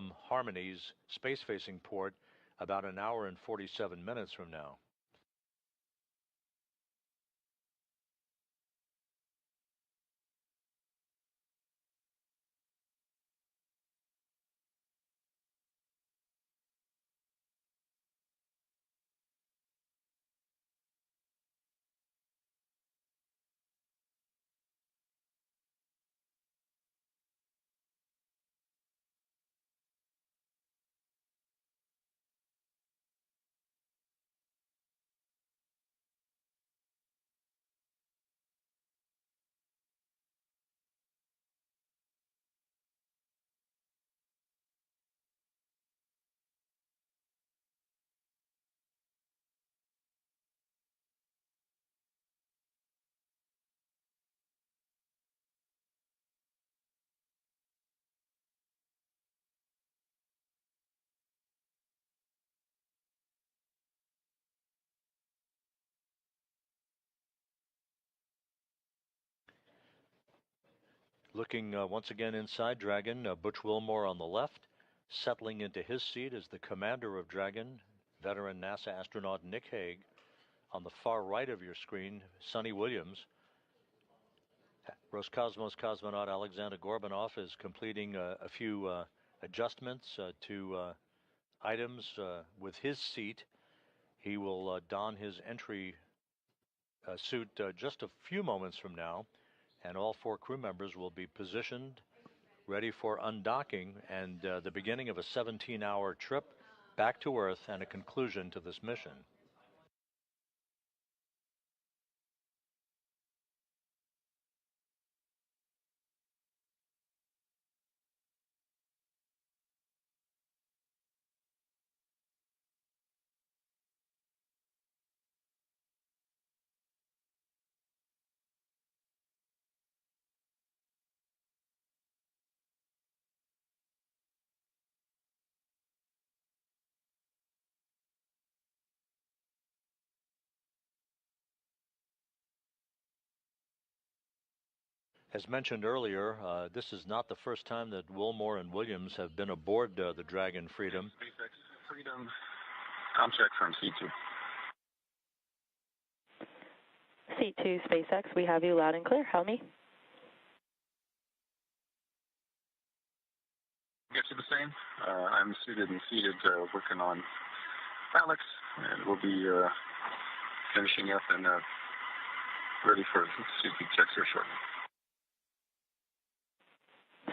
from Harmony's space-facing port about an hour and 47 minutes from now. Looking once again inside Dragon, Butch Wilmore on the left. Settling into his seat is the commander of Dragon, veteran NASA astronaut Nick Hague. On the far right of your screen, Sonny Williams. Roscosmos cosmonaut Alexander Gorbanov is completing a few adjustments to items with his seat. He will don his entry suit just a few moments from now, and all 4 crew members will be positioned, ready for undocking and the beginning of a 17-hour trip back to Earth and a conclusion to this mission. As mentioned earlier, this is not the first time that Wilmore and Williams have been aboard the Dragon Freedom. SpaceX Freedom, com check from C2. C2 SpaceX, we have you loud and clear. Help me. Get you the same. I'm suited and seated, working on Alex, and we'll be finishing up and ready for CP checks here shortly.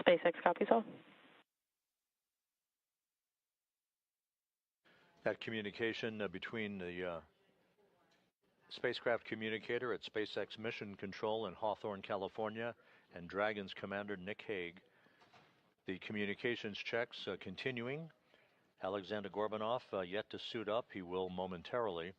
SpaceX copies all. That communication between the spacecraft communicator at SpaceX Mission Control in Hawthorne, California, and Dragon's commander Nick Hague. The communications checks continuing. Alexander Gorbanov yet to suit up. He will momentarily.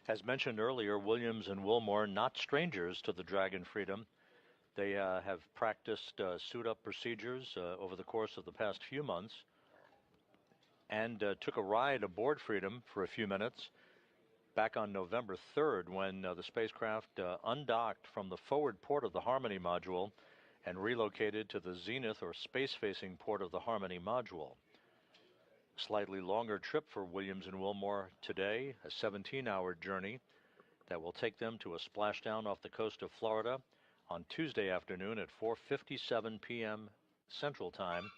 As mentioned earlier, Williams and Wilmore not strangers to the Dragon Freedom. They have practiced suit-up procedures over the course of the past few months and took a ride aboard Freedom for a few minutes back on November 3rd when the spacecraft undocked from the forward port of the Harmony module and relocated to the zenith or space-facing port of the Harmony module. Slightly longer trip for Williams and Wilmore today, a 17-hour journey that will take them to a splashdown off the coast of Florida on Tuesday afternoon at 4:57 p.m. Central Time,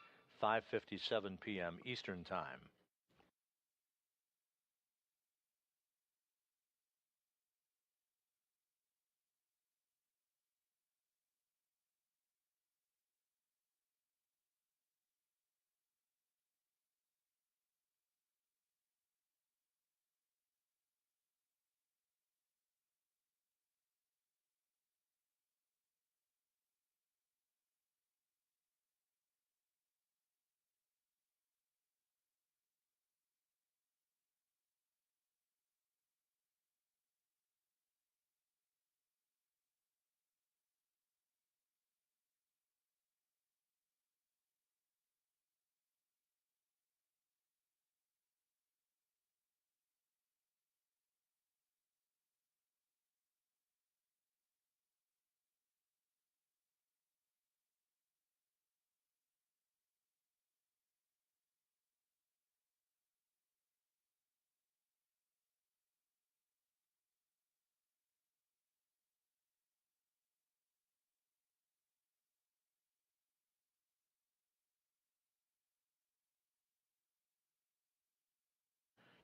5:57 p.m. Eastern Time.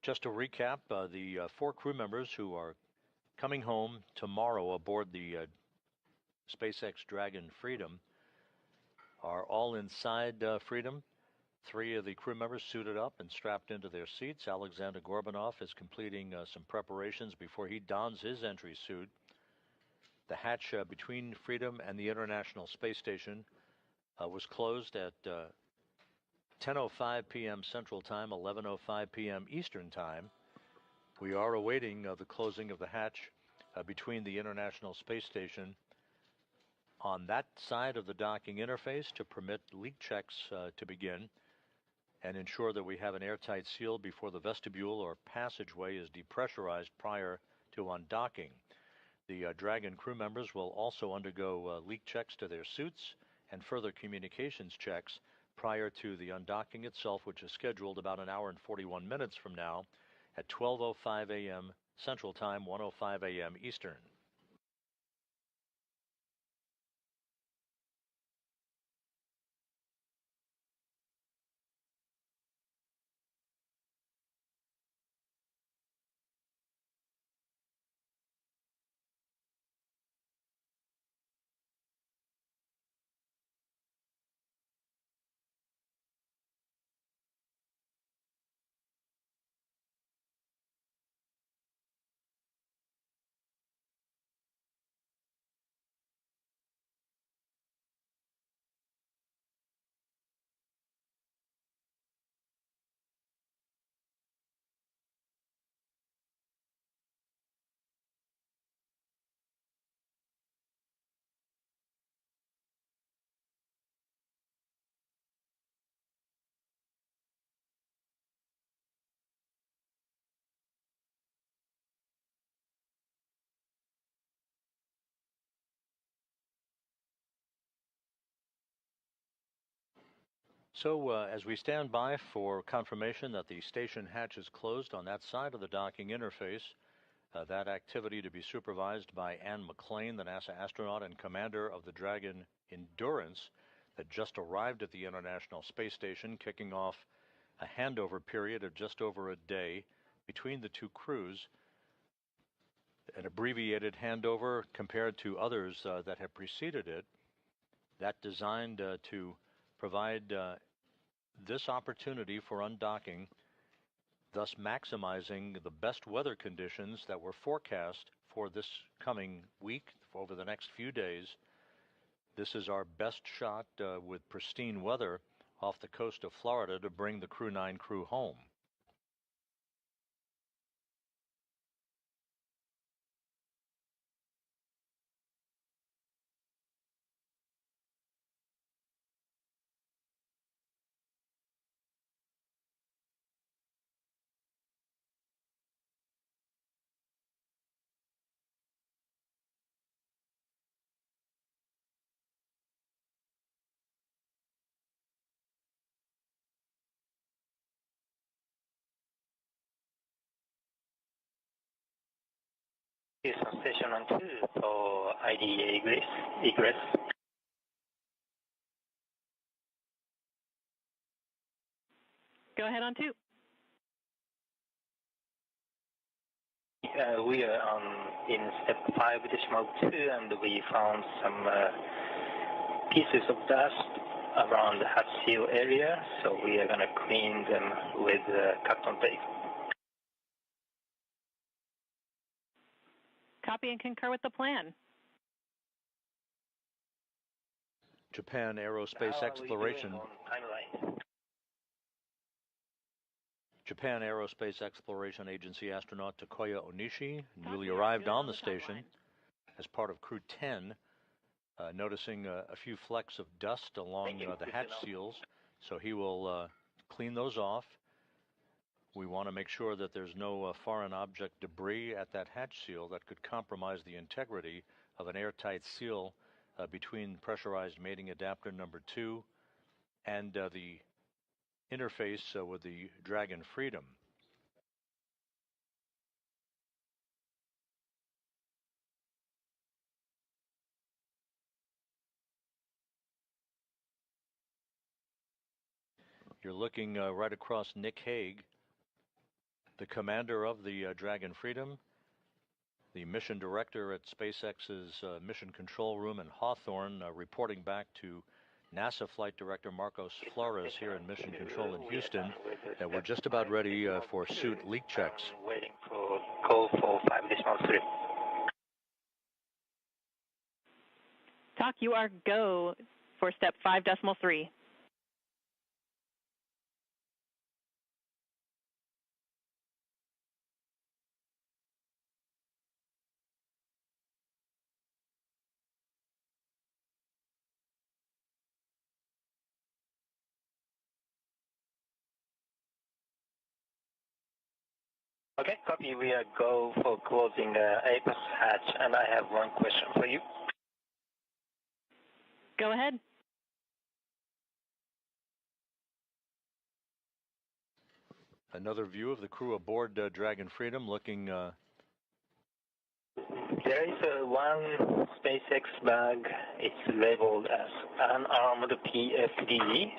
Just to recap, the 4 crew members who are coming home tomorrow aboard the SpaceX Dragon Freedom are all inside Freedom. 3 of the crew members suited up and strapped into their seats. Alexander Gorbanov is completing some preparations before he dons his entry suit. The hatch between Freedom and the International Space Station was closed at 10:05 p.m. Central Time, 11:05 p.m. Eastern Time. We are awaiting the closing of the hatch between the International Space Station on that side of the docking interface to permit leak checks to begin and ensure that we have an airtight seal before the vestibule or passageway is depressurized prior to undocking. The Dragon crew members will also undergo leak checks to their suits and further communications checks prior to the undocking itself, which is scheduled about an hour and 41 minutes from now at 12:05 a.m. Central Time, 1:05 a.m. Eastern. So as we stand by for confirmation that the station hatch is closed on that side of the docking interface, that activity to be supervised by Ann McClain, the NASA astronaut and commander of the Dragon Endurance that just arrived at the International Space Station, kicking off a handover period of just over a day between the 2 crews, an abbreviated handover compared to others that have preceded it, that designed to provide this opportunity for undocking, thus maximizing the best weather conditions that were forecast for this coming week, over the next few days. This is our best shot with pristine weather off the coast of Florida to bring the Crew-9 crew home. On station on 2 for IDE egress. Go ahead on 2. We are in step 5.2, and we found some pieces of dust around the hatch seal area, so we are going to clean them with cotton tape. Copy and concur with the plan. Japan Aerospace Exploration. Japan Aerospace Exploration Agency astronaut Takuya Onishi newly arrived on the station as part of Crew 10, noticing a few flecks of dust along the hatch seals, so he will clean those off. We want to make sure that there's no foreign object debris at that hatch seal that could compromise the integrity of an airtight seal between pressurized mating adapter number 2 and the interface with the Dragon Freedom. You're looking right across Nick Hague the commander of the Dragon Freedom, the mission director at SpaceX's Mission Control Room in Hawthorne, reporting back to NASA Flight Director Marcos Flores here in Mission Control in Houston, that we're just about ready for suit leak checks. Waiting for call for 5.3. TAC, you are go for step 5.3. Okay, copy. We are go for closing APAS hatch, and I have one question for you. Go ahead. Another view of the crew aboard Dragon Freedom looking... There is one SpaceX bag. It's labeled as unarmed PFD.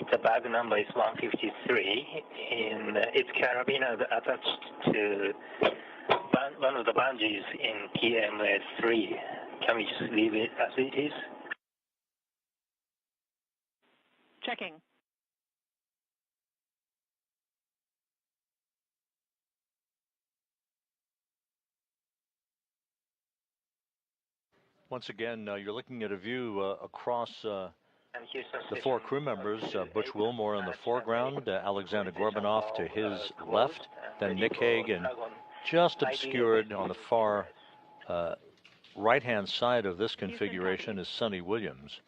The bag number is 153, and its carabiner attached to one of the bungees in PMS3. Can we just leave it as it is? Checking. Once again, you're looking at a view across the four crew members, Butch Wilmore in the foreground, Alexander Gorbanov to his left, then Nick Hague, and just obscured on the far right-hand side of this configuration is Sonny Williams.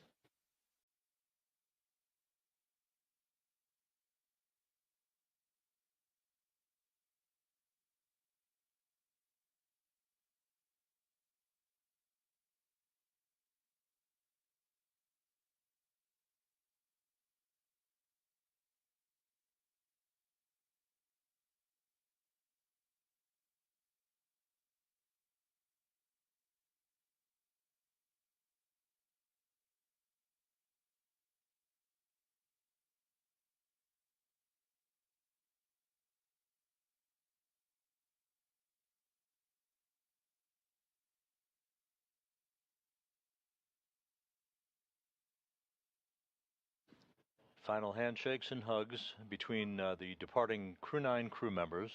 Final handshakes and hugs between the departing Crew-9 crew members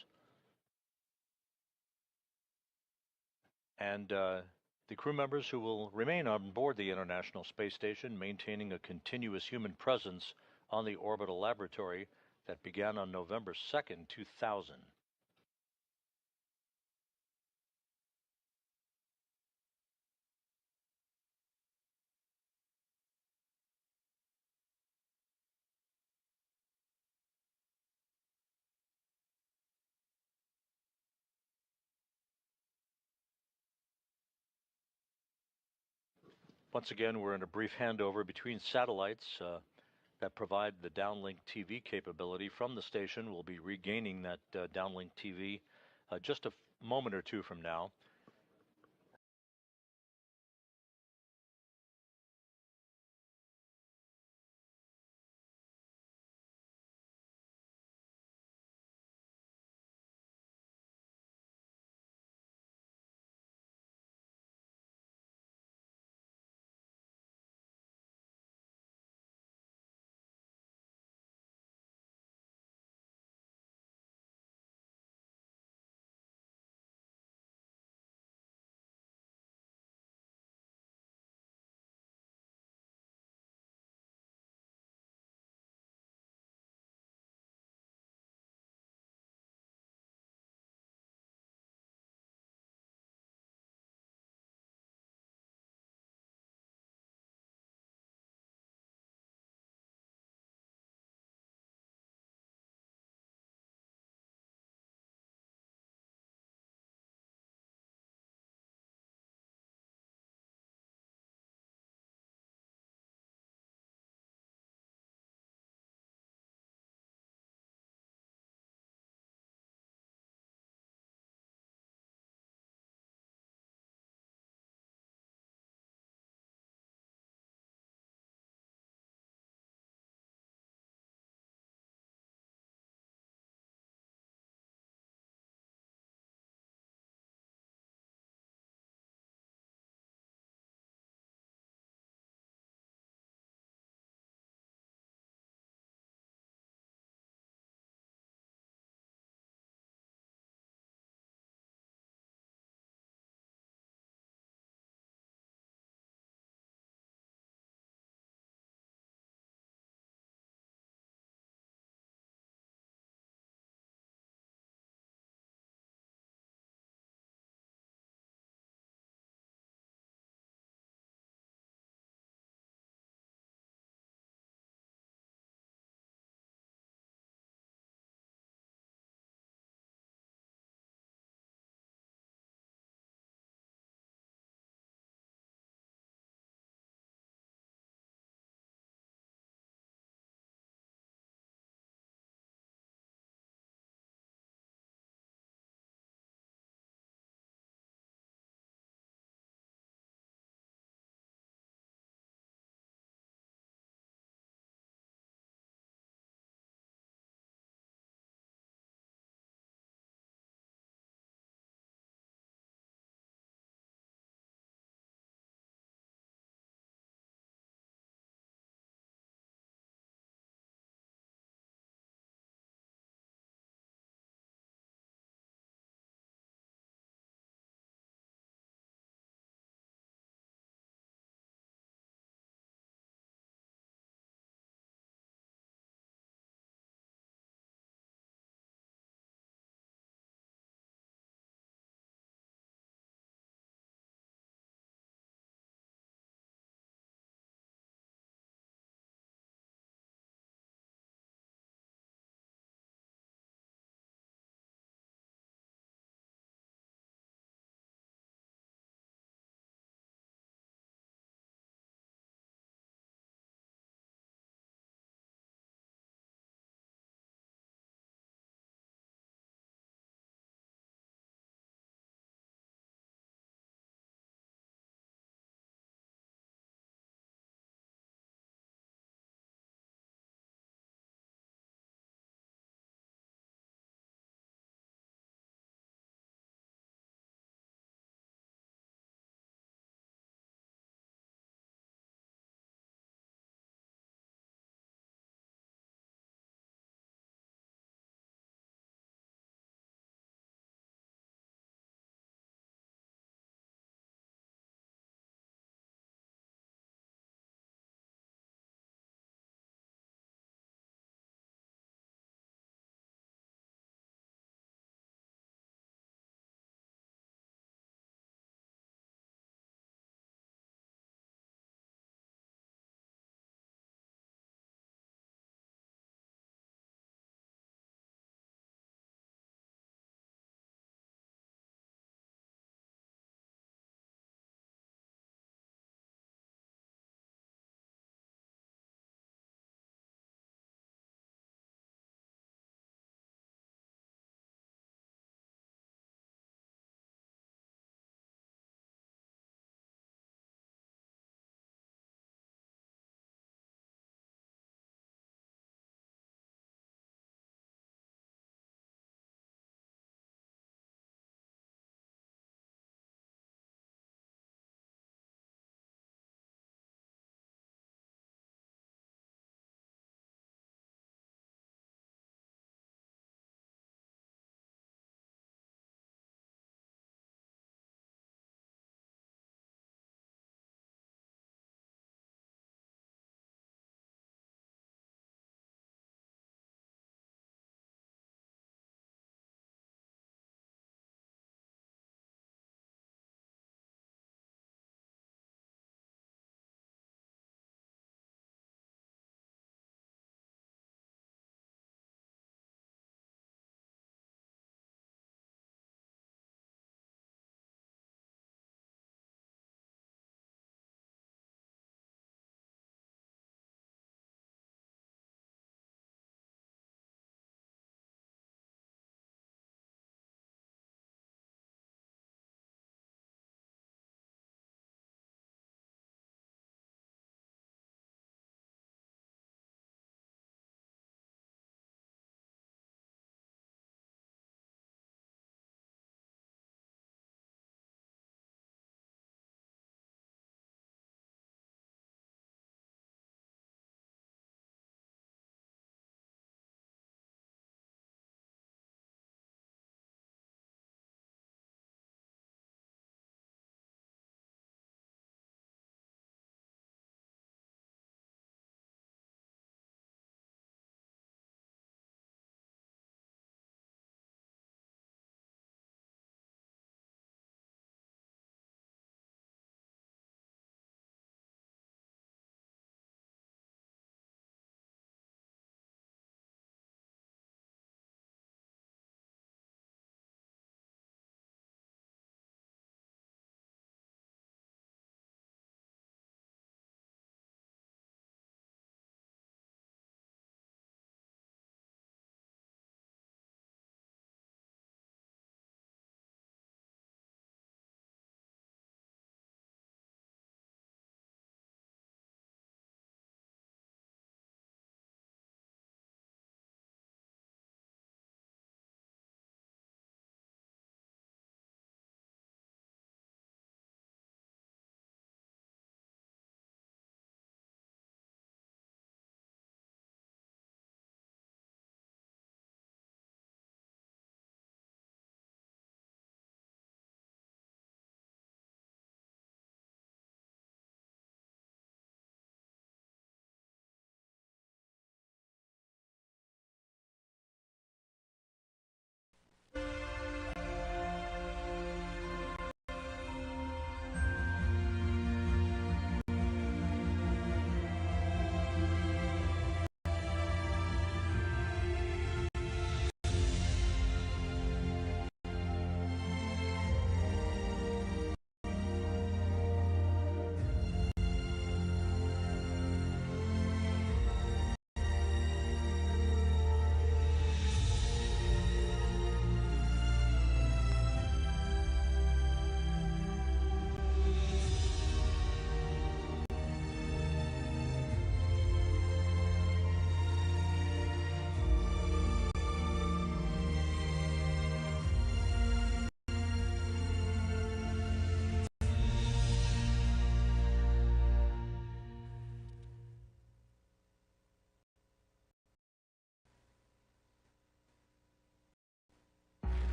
and the crew members who will remain on board the International Space Station, maintaining a continuous human presence on the orbital laboratory that began on November 2nd, 2000. Once again, we're in a brief handover between satellites that provide the downlink TV capability from the station. We'll be regaining that downlink TV just a moment or two from now.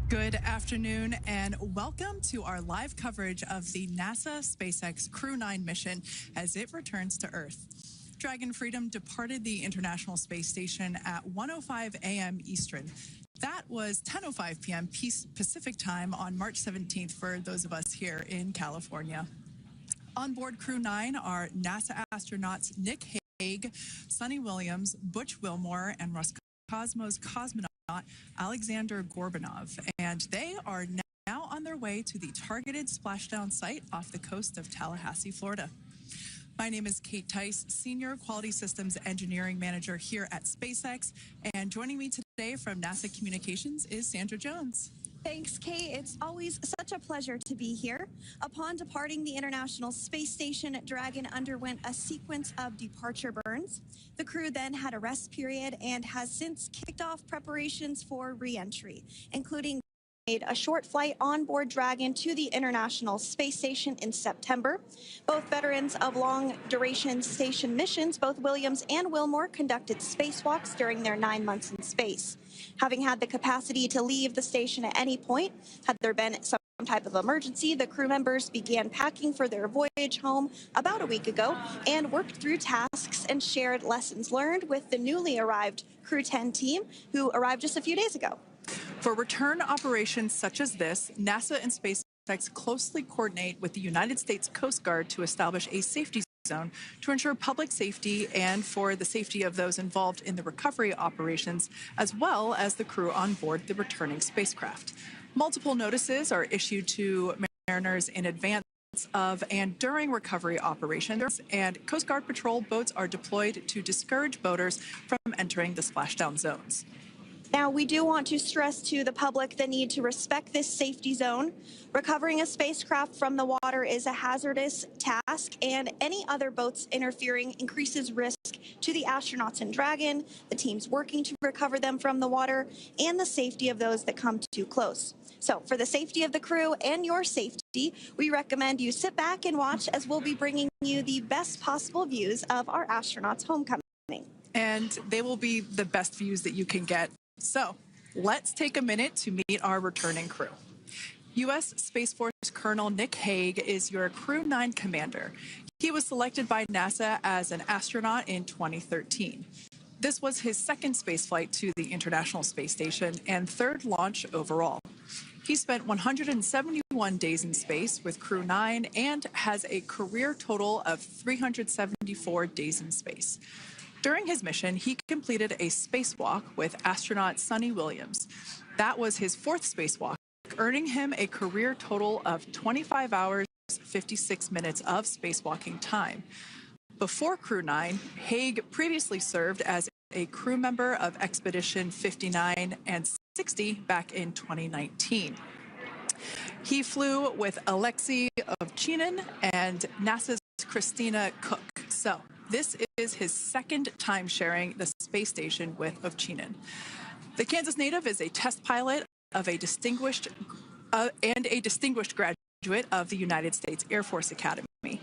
Good afternoon and welcome to our live coverage of the NASA SpaceX Crew-9 mission as it returns to Earth. Dragon Freedom departed the International Space Station at 1:05 a.m. Eastern. That was 10:05 p.m. Pacific time on March 17th for those of us here in California. On board Crew-9 are NASA astronauts Nick Hague, Sunny Williams, Butch Wilmore, and Roscosmos cosmonaut Alexander Gorbanov, and they are now on their way to the targeted splashdown site off the coast of Tallahassee, Florida. My name is Kate Tice, Senior Quality Systems Engineering Manager here at SpaceX, and joining me today from NASA Communications is Sandra Jones. Thanks, Kate. It's always such a pleasure to be here. Upon departing the International Space Station, Dragon underwent a sequence of departure burns. The crew then had a rest period and has since kicked off preparations for re-entry, including made a short flight on board Dragon to the International Space Station in September. Both veterans of long-duration station missions, both Williams and Wilmore, conducted spacewalks during their 9 months in space. Having had the capacity to leave the station at any point, had there been some type of emergency, the crew members began packing for their voyage home about a week ago and worked through tasks and shared lessons learned with the newly arrived Crew-10 team, who arrived just a few days ago. For return operations such as this, NASA and SpaceX closely coordinate with the United States Coast Guard to establish a safety zone to ensure public safety and for the safety of those involved in the recovery operations, as well as the crew on board the returning spacecraft. Multiple notices are issued to mariners in advance of and during recovery operations, and Coast Guard patrol boats are deployed to discourage boaters from entering the splashdown zones. Now, we do want to stress to the public the need to respect this safety zone. Recovering a spacecraft from the water is a hazardous task, and any other boats interfering increases risk to the astronauts in Dragon, the teams working to recover them from the water, and the safety of those that come too close. So, for the safety of the crew and your safety, we recommend you sit back and watch as we'll be bringing you the best possible views of our astronauts' homecoming. And they will be the best views that you can get. So let's take a minute to meet our returning crew. U.S. Space Force Colonel Nick Hague is your Crew-9 commander. He was selected by NASA as an astronaut in 2013. This was his second spaceflight to the International Space Station and third launch overall. He spent 171 days in space with Crew-9 and has a career total of 374 days in space. During his mission, he completed a spacewalk with astronaut Sunny Williams. That was his fourth spacewalk, earning him a career total of 25 hours, 56 minutes of spacewalking time. Before Crew-9, Hague previously served as a crew member of Expedition 59 and 60 back in 2019. He flew with Alexei Ovchinin and NASA's Christina Koch. So this is his second time sharing the space station with Ovchinin. The Kansas native is a test pilot of a distinguished graduate of the United States Air Force Academy.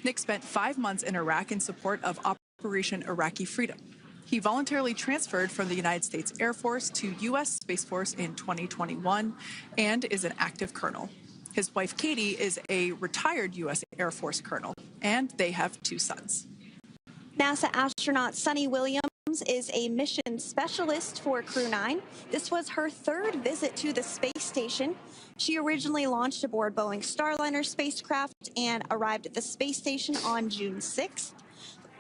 Nick spent 5 months in Iraq in support of Operation Iraqi Freedom. He voluntarily transferred from the United States Air Force to U.S. Space Force in 2021 and is an active colonel. His wife, Katie, is a retired U.S. Air Force colonel, and they have 2 sons. NASA astronaut Sunny Williams is a mission specialist for Crew-9. This was her third visit to the space station. She originally launched aboard Boeing Starliner spacecraft and arrived at the space station on June 6th.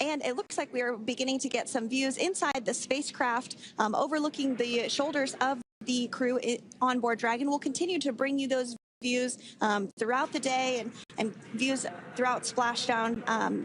And it looks like we are beginning to get some views inside the spacecraft, overlooking the shoulders of the crew on board Dragon. We'll continue to bring you those views throughout the day and views throughout Splashdown